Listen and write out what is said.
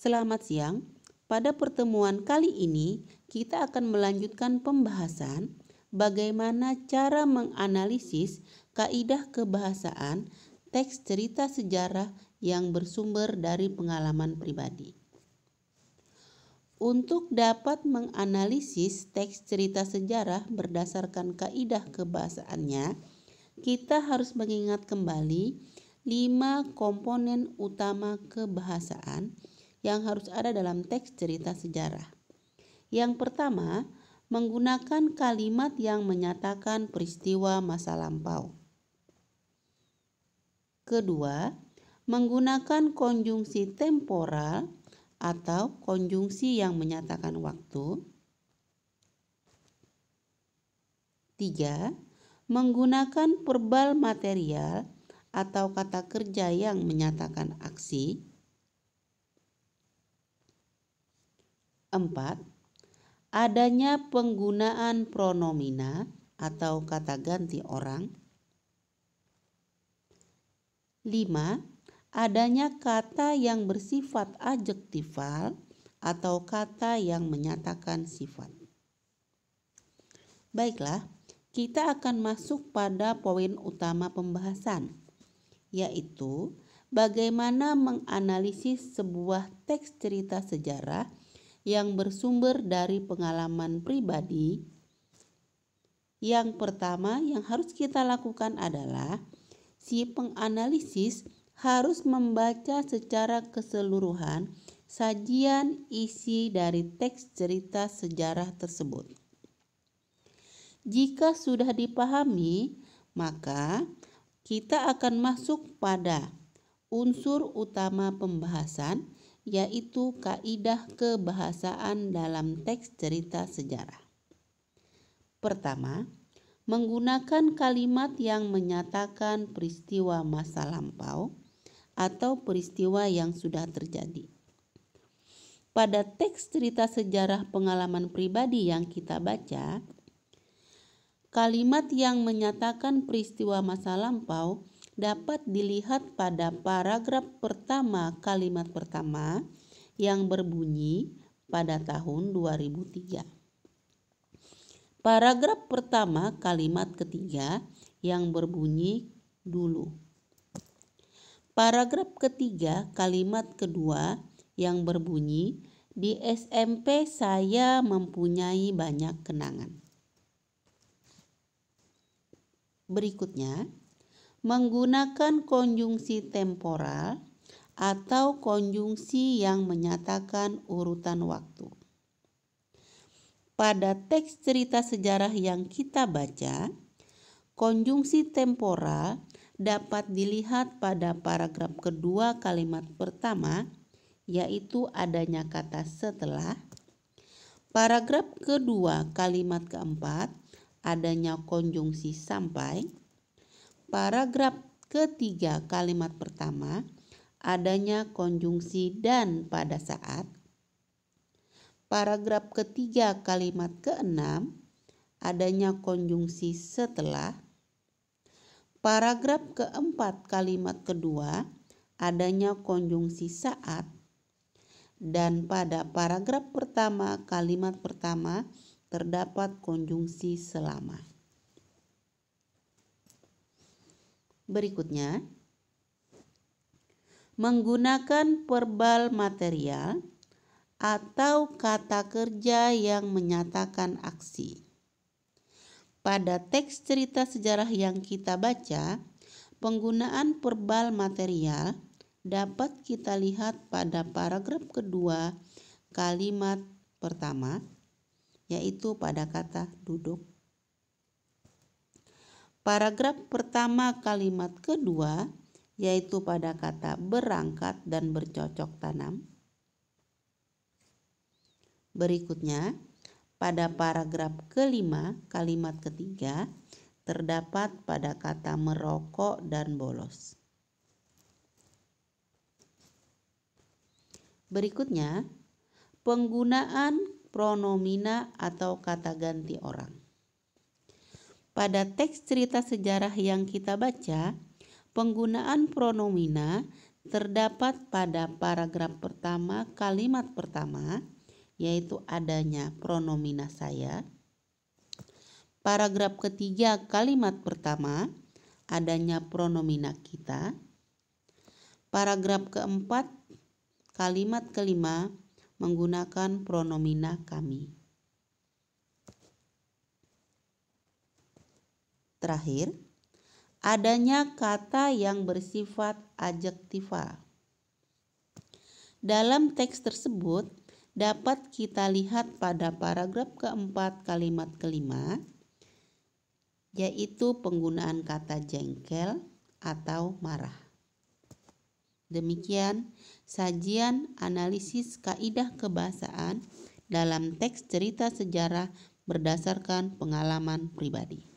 Selamat siang. Pada pertemuan kali ini, kita akan melanjutkan pembahasan bagaimana cara menganalisis kaidah kebahasaan teks cerita sejarah yang bersumber dari pengalaman pribadi. Untuk dapat menganalisis teks cerita sejarah berdasarkan kaidah kebahasaannya, kita harus mengingat kembali 5 komponen utama kebahasaan yang harus ada dalam teks cerita sejarah. Yang pertama, menggunakan kalimat yang menyatakan peristiwa masa lampau. Kedua, menggunakan konjungsi temporal atau konjungsi yang menyatakan waktu. 3. Menggunakan verbal material atau kata kerja yang menyatakan aksi. 4. Adanya penggunaan pronomina atau kata ganti orang. 5. Adanya kata yang bersifat adjektifal atau kata yang menyatakan sifat. Baiklah, kita akan masuk pada poin utama pembahasan, yaitu bagaimana menganalisis sebuah teks cerita sejarah yang bersumber dari pengalaman pribadi. Yang pertama yang harus kita lakukan adalah si penganalisis harus membaca secara keseluruhan sajian isi dari teks cerita sejarah tersebut. Jika sudah dipahami, maka kita akan masuk pada unsur utama pembahasan, yaitu kaidah kebahasaan dalam teks cerita sejarah. Pertama, menggunakan kalimat yang menyatakan peristiwa masa lampau atau peristiwa yang sudah terjadi. Pada teks cerita sejarah pengalaman pribadi yang kita baca, kalimat yang menyatakan peristiwa masa lampau dapat dilihat pada paragraf pertama kalimat pertama yang berbunyi pada tahun 2003. Paragraf pertama kalimat ketiga yang berbunyi dulu. Paragraf ketiga kalimat kedua yang berbunyi di SMP saya mempunyai banyak kenangan. Berikutnya, menggunakan konjungsi temporal atau konjungsi yang menyatakan urutan waktu. Pada teks cerita sejarah yang kita baca, konjungsi temporal dapat dilihat pada paragraf kedua kalimat pertama, yaitu adanya kata setelah. Paragraf kedua kalimat keempat, adanya konjungsi sampai. Paragraf ketiga kalimat pertama, adanya konjungsi dan pada saat. Paragraf ketiga kalimat keenam, adanya konjungsi setelah. Paragraf keempat kalimat kedua, adanya konjungsi saat. Dan pada paragraf pertama kalimat pertama terdapat konjungsi selama. Berikutnya, menggunakan verbal material atau kata kerja yang menyatakan aksi. Pada teks cerita sejarah yang kita baca, penggunaan verbal material dapat kita lihat pada paragraf kedua kalimat pertama, yaitu pada kata duduk. Paragraf pertama kalimat kedua, yaitu pada kata berangkat dan bercocok tanam. Berikutnya, pada paragraf kelima kalimat ketiga terdapat pada kata merokok dan bolos. Berikutnya, penggunaan pronomina atau kata ganti orang. Pada teks cerita sejarah yang kita baca, penggunaan pronomina terdapat pada paragraf pertama kalimat pertama, yaitu adanya pronomina saya. Paragraf ketiga kalimat pertama, adanya pronomina kita. Paragraf keempat kalimat kelima menggunakan pronomina kami. Terakhir, adanya kata yang bersifat adjektiva. Dalam teks tersebut dapat kita lihat pada paragraf keempat kalimat kelima, yaitu penggunaan kata jengkel atau marah. Demikian sajian analisis kaidah kebahasaan dalam teks cerita sejarah berdasarkan pengalaman pribadi.